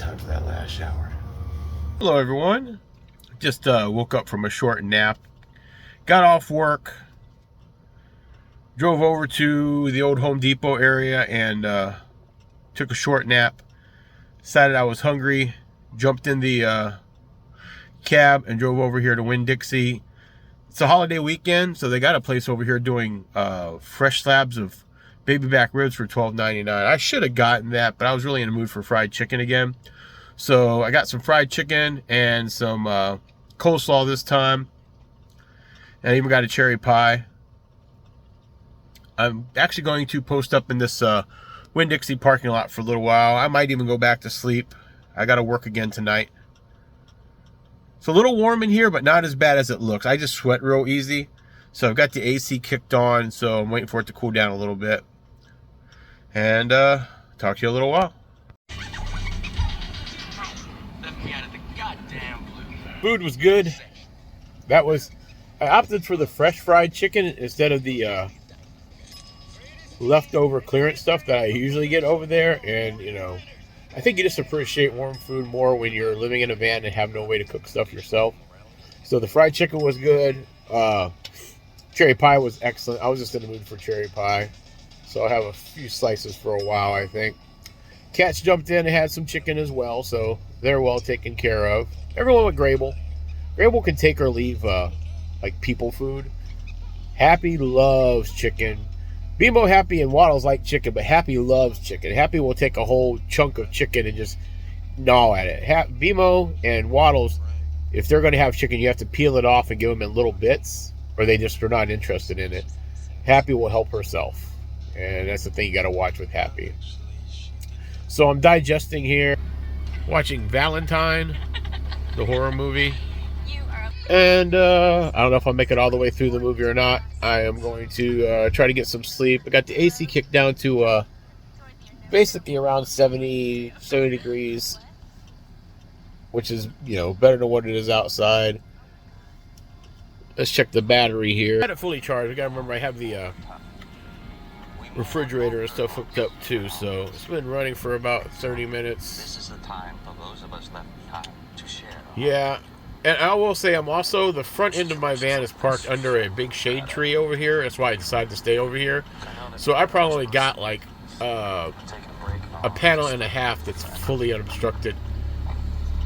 time for that last shower. Hello everyone. Just woke up from a short nap. Got off work. Drove over to the old Home Depot area and took a short nap. Decided I was hungry. Jumped in the cab and drove over here to Winn-Dixie. It's a holiday weekend, so they got a place over here doing fresh slabs of baby back ribs for $12.99. I should have gotten that, but I was really in the mood for fried chicken again. So I got some fried chicken and some coleslaw this time. And I even got a cherry pie. I'm actually going to post up in this Winn-Dixie parking lot for a little while. I might even go back to sleep. I got to work again tonight. It's a little warm in here, but not as bad as it looks. I just sweat real easy. So I've got the AC kicked on, so I'm waiting for it to cool down a little bit. And talk to you in a little while. Food was good. I opted for the fresh fried chicken instead of the leftover clearance stuff that I usually get over there. And, you know, I think you just appreciate warm food more when you're living in a van and have no way to cook stuff yourself. So the fried chicken was good. Cherry pie was excellent. I was just in the mood for cherry pie. So I'll have a few slices for a while, I think. Cats jumped in and had some chicken as well, so they're well taken care of. Everyone with Grable. Grable can take or leave like people food. Happy loves chicken. Bimo, Happy, and Waddles like chicken, but Happy loves chicken. Happy will take a whole chunk of chicken and just gnaw at it. Bimo and Waddles, if they're going to have chicken, you have to peel it off and give them in little bits, or they just are not interested in it. Happy will help herself, and that's the thing you got to watch with Happy. So I'm digesting here, watching Valentine, the horror movie. And I don't know if I'll make it all the way through the movie or not. I am going to try to get some sleep. I got the AC kicked down to basically around 70 degrees, which is, you know, better than what it is outside. Let's check the battery here. I had it fully charged. I gotta remember I have the refrigerator and stuff hooked up too, so it's been running for about 30 minutes. This is the time for those of us left behind to share. Yeah. And I will say, the front end of my van is parked under a big shade tree over here. That's why I decided to stay over here. So I probably got like a panel and a half that's fully unobstructed.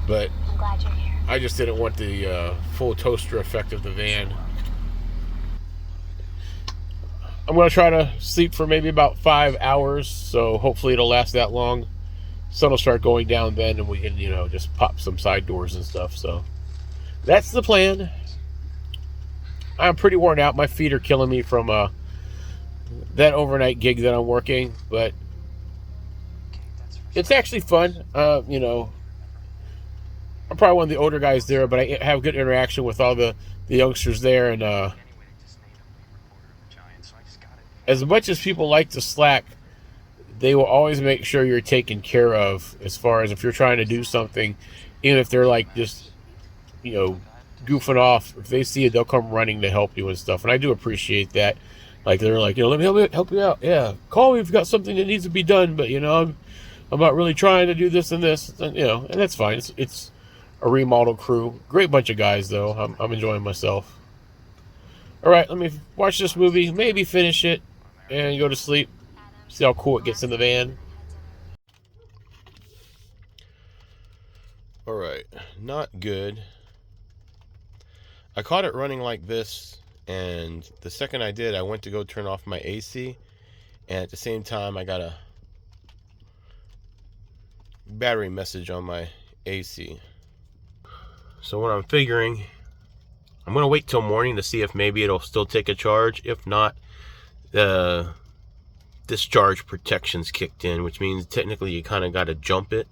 But I'm glad you're here. I just didn't want the full toaster effect of the van. I'm going to try to sleep for maybe about 5 hours. So hopefully it'll last that long. Sun will start going down then, and we can, you know, just pop some side doors and stuff. So that's the plan. I'm pretty worn out. My feet are killing me from that overnight gig that I'm working, but it's actually fun. You know, I'm probably one of the older guys there, but I have good interaction with all the youngsters there, and as much as people like to slack, they will always make sure you're taken care of as far as if you're trying to do something, even if they're like just, you know, goofing off. If they see it, they'll come running to help you and stuff. And I do appreciate that. Like, they're like, you know, let me help you out. Yeah, call me if you've got something that needs to be done. But, you know, I'm not really trying to do this and this. And, you know, and that's fine. It's a remodel crew. Great bunch of guys, though. I'm enjoying myself. All right, let me watch this movie. Maybe finish it and go to sleep. See how cool it gets in the van. All right, not good. I caught it running like this, and the second I did, I went to go turn off my AC, and at the same time, I got a battery message on my AC. So what I'm figuring, I'm going to wait till morning to see if maybe it'll still take a charge. If not, the discharge protection's kicked in, which means technically you kind of got to jump it.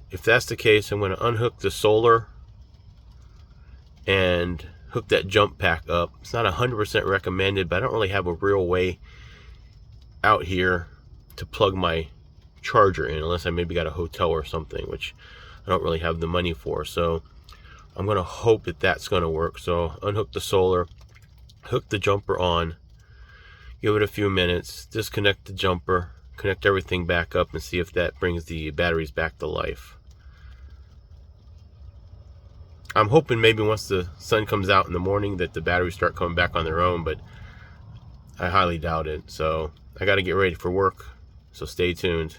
If that's the case, I'm going to unhook the solar and hook that jump pack up. It's not 100% recommended, but I don't really have a real way out here to plug my charger in, unless I maybe got a hotel or something, which I don't really have the money for. So I'm going to hope that that's going to work. So unhook the solar, hook the jumper on, give it a few minutes, disconnect the jumper, connect everything back up and see if that brings the batteries back to life. I'm hoping maybe once the sun comes out in the morning that the batteries start coming back on their own, but I highly doubt it. So I got to get ready for work, so stay tuned.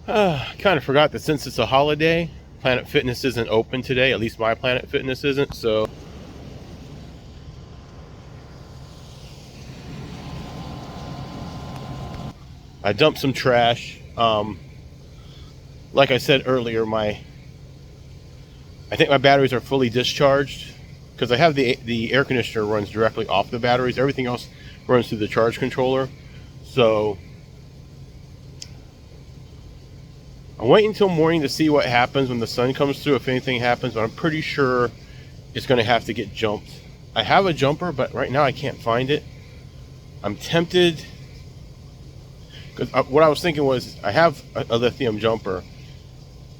Kind of forgot that since it's a holiday, Planet Fitness isn't open today. At least my Planet Fitness isn't. So I dumped some trash. Like I said earlier, I think my batteries are fully discharged because I have the air conditioner runs directly off the batteries. Everything else runs through the charge controller. So I'm waiting until morning to see what happens when the sun comes through, if anything happens, but I'm pretty sure it's going to have to get jumped. I have a jumper, but right now I can't find it. I'm tempted, because what I was thinking was I have a lithium jumper.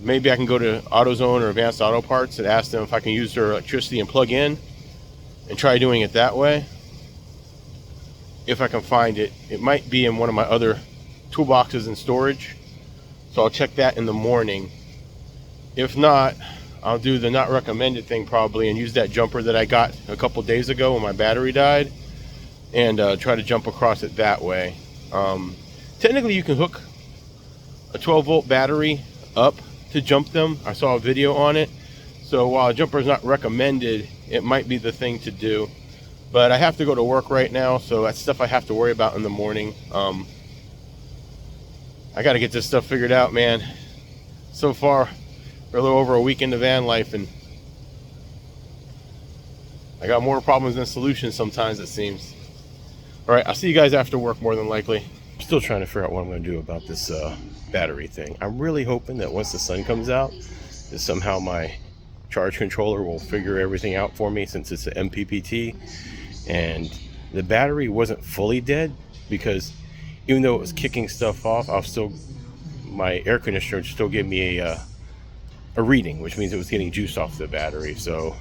Maybe I can go to AutoZone or Advanced Auto Parts and ask them if I can use their electricity and plug in and try doing it that way. If I can find it. It might be in one of my other toolboxes in storage. So I'll check that in the morning. If not, I'll do the not recommended thing probably and use that jumper that I got a couple days ago when my battery died and try to jump across it that way. Technically you can hook a 12-volt battery up to jump them. I saw a video on it. So while a jumper is not recommended, it might be the thing to do. But I have to go to work right now, so that's stuff I have to worry about in the morning. I got to get this stuff figured out, man. So far, we're a little over a week into van life, and I got more problems than solutions sometimes, it seems. All right, I'll see you guys after work, more than likely. I'm still trying to figure out what I'm going to do about this battery thing. I'm really hoping that once the sun comes out, that somehow my charge controller will figure everything out for me, since it's an MPPT. And the battery wasn't fully dead, because even though it was kicking stuff off, my air conditioner still gave me a reading, which means it was getting juice off the battery. So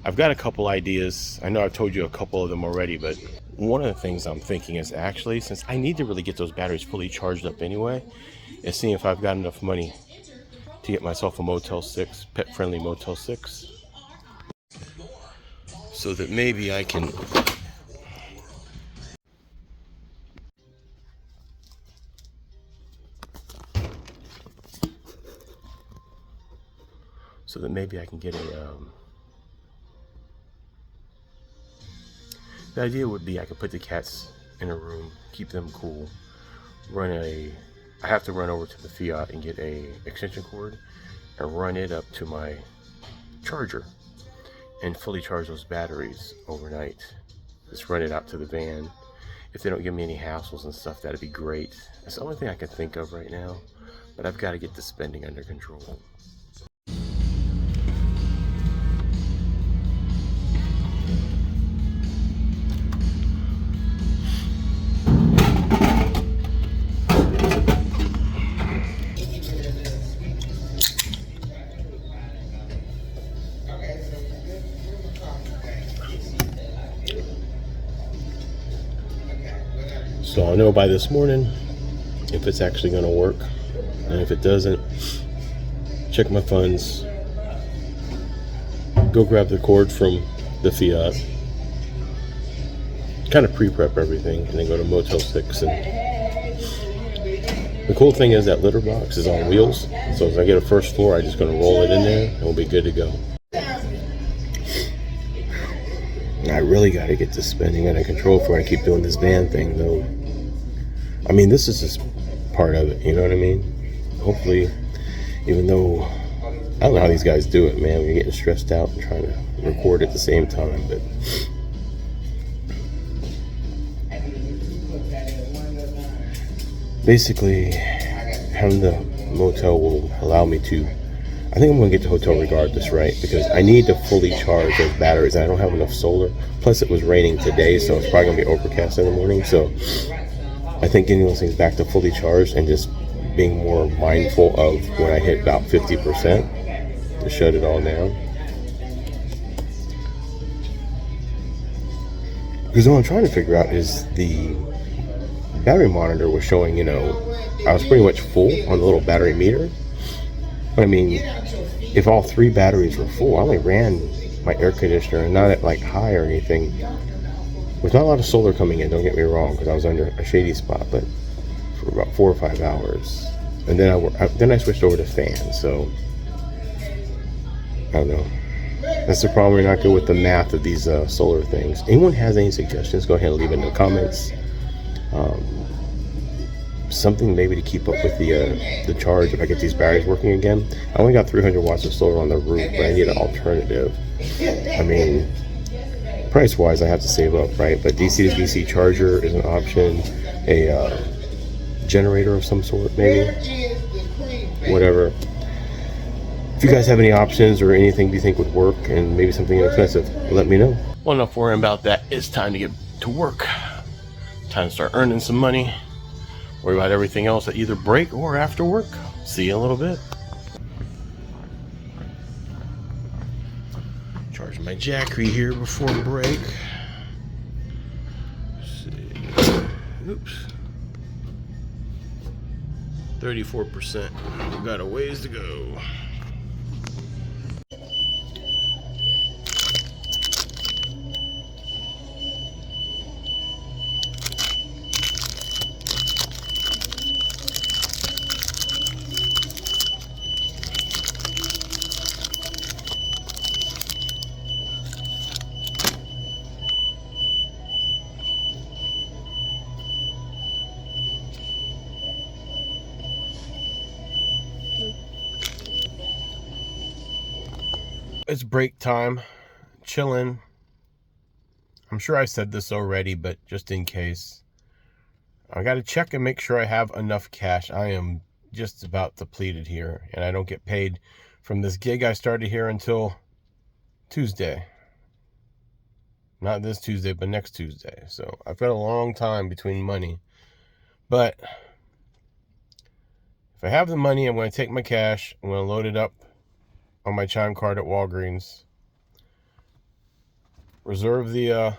I've got a couple ideas. I know I've told you a couple of them already, but one of the things I'm thinking is actually, since I need to really get those batteries fully charged up anyway, is seeing if I've got enough money to get myself a Motel 6, pet-friendly Motel 6, so that maybe I can get a the idea would be I could put the cats in a room, keep them cool, I have to run over to the Fiat and get a extension cord and run it up to my charger and fully charge those batteries overnight. Just run it out to the van. If they don't give me any hassles and stuff, that'd be great. That's the only thing I can think of right now, but I've got to get the spending under control. So I'll know by this morning if it's actually going to work, and if it doesn't, check my funds, go grab the cord from the Fiat, kind of pre-prep everything, and then go to Motel 6. And the cool thing is that litter box is on wheels, so if I get a first floor, I'm just going to roll it in there and we'll be good to go. I really got to get this spending under control before I keep doing this van thing, though. I mean, this is just part of it, you know what I mean? Hopefully, even though I don't know how these guys do it, man. We're getting stressed out and trying to record at the same time, but basically, having the motel will allow me to, I think I'm going to get the hotel regardless, right? Because I need to fully charge those batteries. I don't have enough solar. Plus, it was raining today, so it's probably going to be overcast in the morning. So I think getting those things back to fully charged and just being more mindful of when I hit about 50% to shut it all down. Because what I'm trying to figure out is the battery monitor was showing, I was pretty much full on the little battery meter. But I mean, if all 3 batteries were full, I only ran my air conditioner, not at like high or anything. There's not a lot of solar coming in, don't get me wrong, because I was under a shady spot, but for about 4 or 5 hours. And then I switched over to fans, so I don't know. That's the problem. We're not good with the math of these solar things. Anyone has any suggestions, go ahead and leave it in the comments. Something maybe to keep up with the charge if I get these batteries working again. I only got 300 watts of solar on the roof, but I need an alternative. I mean, price wise I have to save up, right? But DC to DC charger is an option. A generator of some sort, maybe, whatever. If you guys have any options or anything you think would work, and maybe something inexpensive, let me know. Well, enough worrying about that. It's time to get to work. Time to start earning some money. Worry about everything else at either break or after work. See you in a little bit. Charge my Jackery here before break. Let's see. Oops. 34%. We've got a ways to go. It's break time, chilling. I'm sure I said this already, but just in case, I got to check and make sure I have enough cash. I am just about depleted here, and I don't get paid from this gig I started here until Tuesday. Not this Tuesday, but next Tuesday. So I've got a long time between money. But if I have the money, I'm going to take my cash, I'm going to load it up on my chime card at Walgreens, reserve the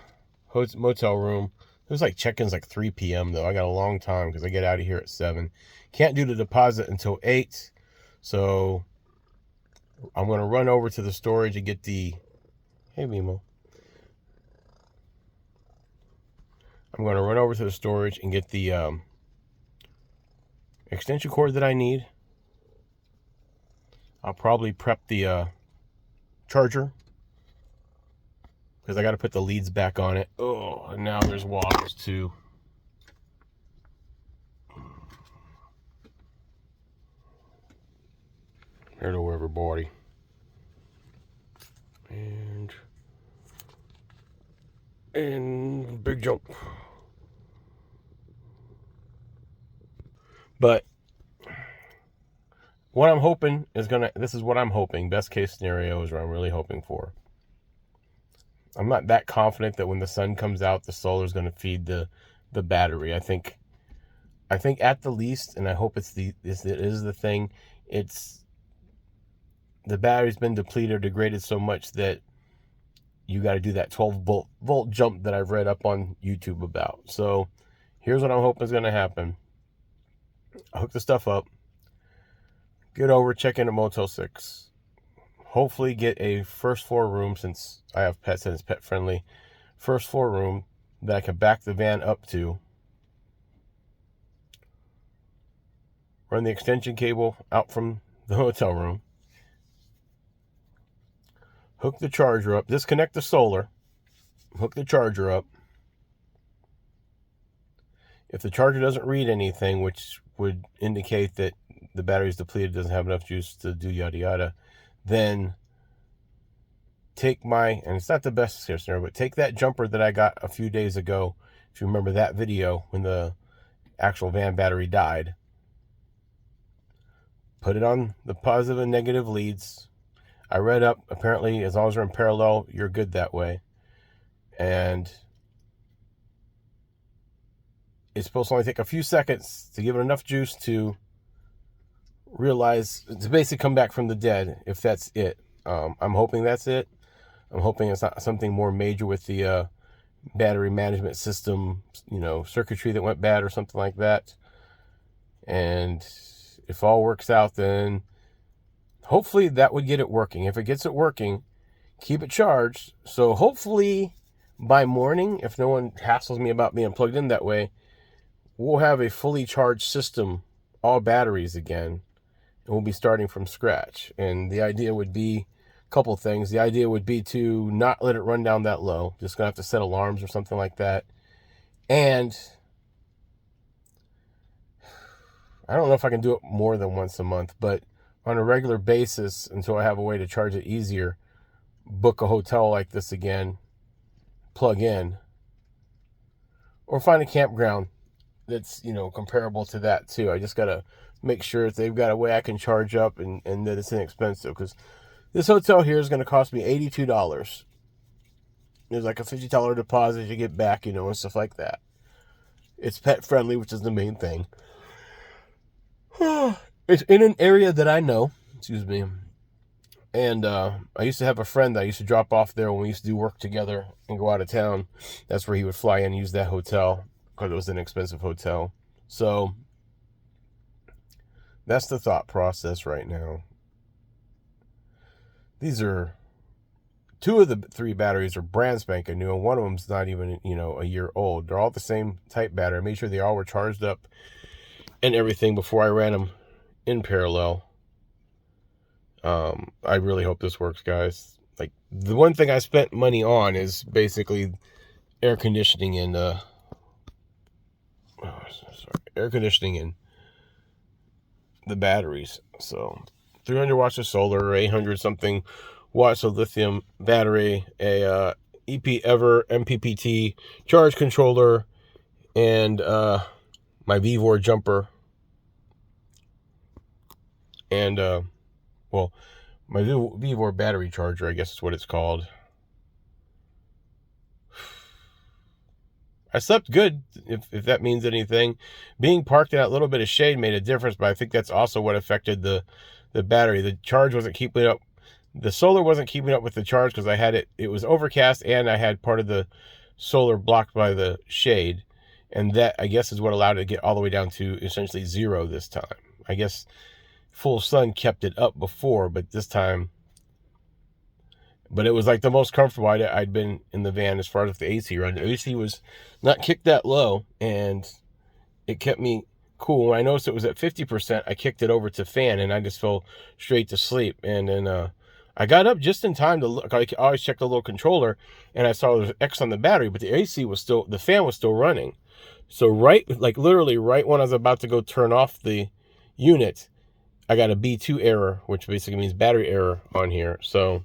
motel room. It was like check-ins like 3 p.m. though. I got a long time because I get out of here at 7. Can't do the deposit until 8. So I'm going to run over to the storage and get the... Hey, Mimo. I'm going to run over to the storage and get the extension cord that I need. I'll probably prep the charger because I got to put the leads back on it. Oh, and now there's wires too. Hello, everybody. And big jump. But what I'm hoping is this is what I'm hoping, best case scenario is what I'm really hoping for. I'm not that confident that when the sun comes out, the solar is going to feed the battery. I think at the least, and I hope it is the thing, it's the battery's been depleted or degraded so much that you got to do that 12 volt jump that I've read up on YouTube about. So here's what I'm hoping is going to happen. I hook the stuff up, get over, check in at Motel 6. Hopefully get a first floor room, since I have pets and it's pet friendly. First floor room that I can back the van up to. Run the extension cable out from the hotel room. Hook the charger up. Disconnect the solar. Hook the charger up. If the charger doesn't read anything, which would indicate that the battery's depleted, doesn't have enough juice to do yada yada, then take and it's not the best case scenario, but take that jumper that I got a few days ago, if you remember that video when the actual van battery died, put it on the positive and negative leads. I read up, apparently as long as they're in parallel, you're good that way. And it's supposed to only take a few seconds to give it enough juice to realize, to basically come back from the dead, if that's it. I'm hoping that's it. I'm hoping it's not something more major with the battery management system, circuitry that went bad or something like that. And if all works out, then hopefully that would get it working. If it gets it working, keep it charged. So hopefully by morning, if no one hassles me about being plugged in that way, we'll have a fully charged system, all batteries again, and we'll be starting from scratch. And the idea would be a couple things. The idea would be to not let it run down that low. Just gonna have to set alarms or something like that. And I don't know if I can do it more than once a month, but on a regular basis, until I have a way to charge it easier, book a hotel like this again, plug in, or find a campground that's, comparable to that too. I just got to make sure that they've got a way I can charge up and that it's inexpensive, because this hotel here is going to cost me $82. There's like a $50 deposit you get back, and stuff like that. It's pet friendly, which is the main thing. It's in an area that I know, excuse me, and I used to have a friend that I used to drop off there when we used to do work together and go out of town. That's where he would fly in and use that hotel, because it was an expensive hotel. So that's the thought process right now. These are, 2 of the 3 batteries are brand spanking new, and one of them's not even, a year old. They're all the same type battery. I made sure they all were charged up and everything before I ran them in parallel. I really hope this works, guys. Like, the one thing I spent money on is basically air conditioning and air conditioning and the batteries. So 300 watts of solar, 800 something watts of lithium battery, a EP-Ever MPPT charge controller, and my VVOR jumper, and my VVOR battery charger, I guess is what it's called. I slept good, if that means anything. Being parked in that little bit of shade made a difference, but I think that's also what affected the battery. The charge wasn't keeping up. The solar wasn't keeping up with the charge, because I had it was overcast, and I had part of the solar blocked by the shade. And that, I guess, is what allowed it to get all the way down to essentially 0 this time. I guess full sun kept it up before, but this time, but it was like the most comfortable I'd been in the van as far as the AC run. The AC was not kicked that low, and it kept me cool. When I noticed it was at 50%, I kicked it over to fan, and I just fell straight to sleep. And then I got up just in time to look. I always check the little controller, and I saw there was X on the battery, but the AC was still, the fan was still running. So literally right when I was about to go turn off the unit, I got a B2 error, which basically means battery error on here. So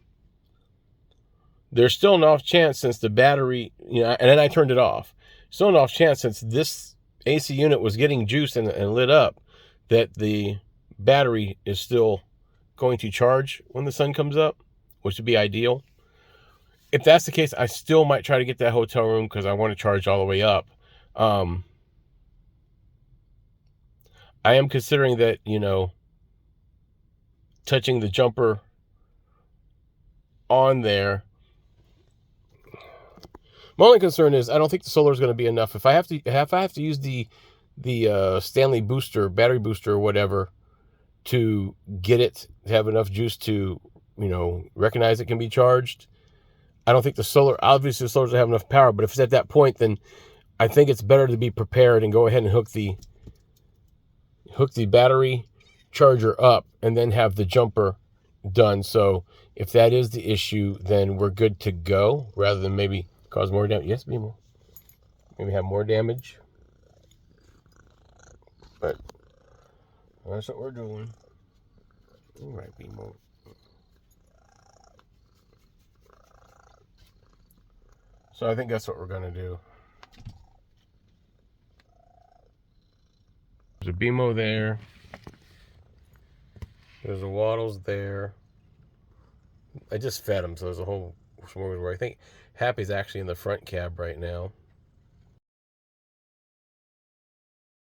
there's still an off chance, since the battery, and then I turned it off. Still an off chance, since this AC unit was getting juice and lit up, that the battery is still going to charge when the sun comes up, which would be ideal. If that's the case, I still might try to get that hotel room, because I want to charge all the way up. I am considering that, touching the jumper on there. My only concern is I don't think the solar is going to be enough. If I have to use the Stanley booster, battery booster or whatever, to get it to have enough juice to, recognize it can be charged, I don't think the solar, obviously the solar doesn't have enough power, but if it's at that point, then I think it's better to be prepared and go ahead and hook the battery charger up, and then have the jumper done. So if that is the issue, then we're good to go, rather than maybe cause more damage. Yes, maybe have more damage. But that's what we're doing. All right, BMO. So I think that's what we're going to do. There's a BMO there. There's a Waddles there. I just fed him, so there's a whole smorgasbord. I think Happy's actually in the front cab right now.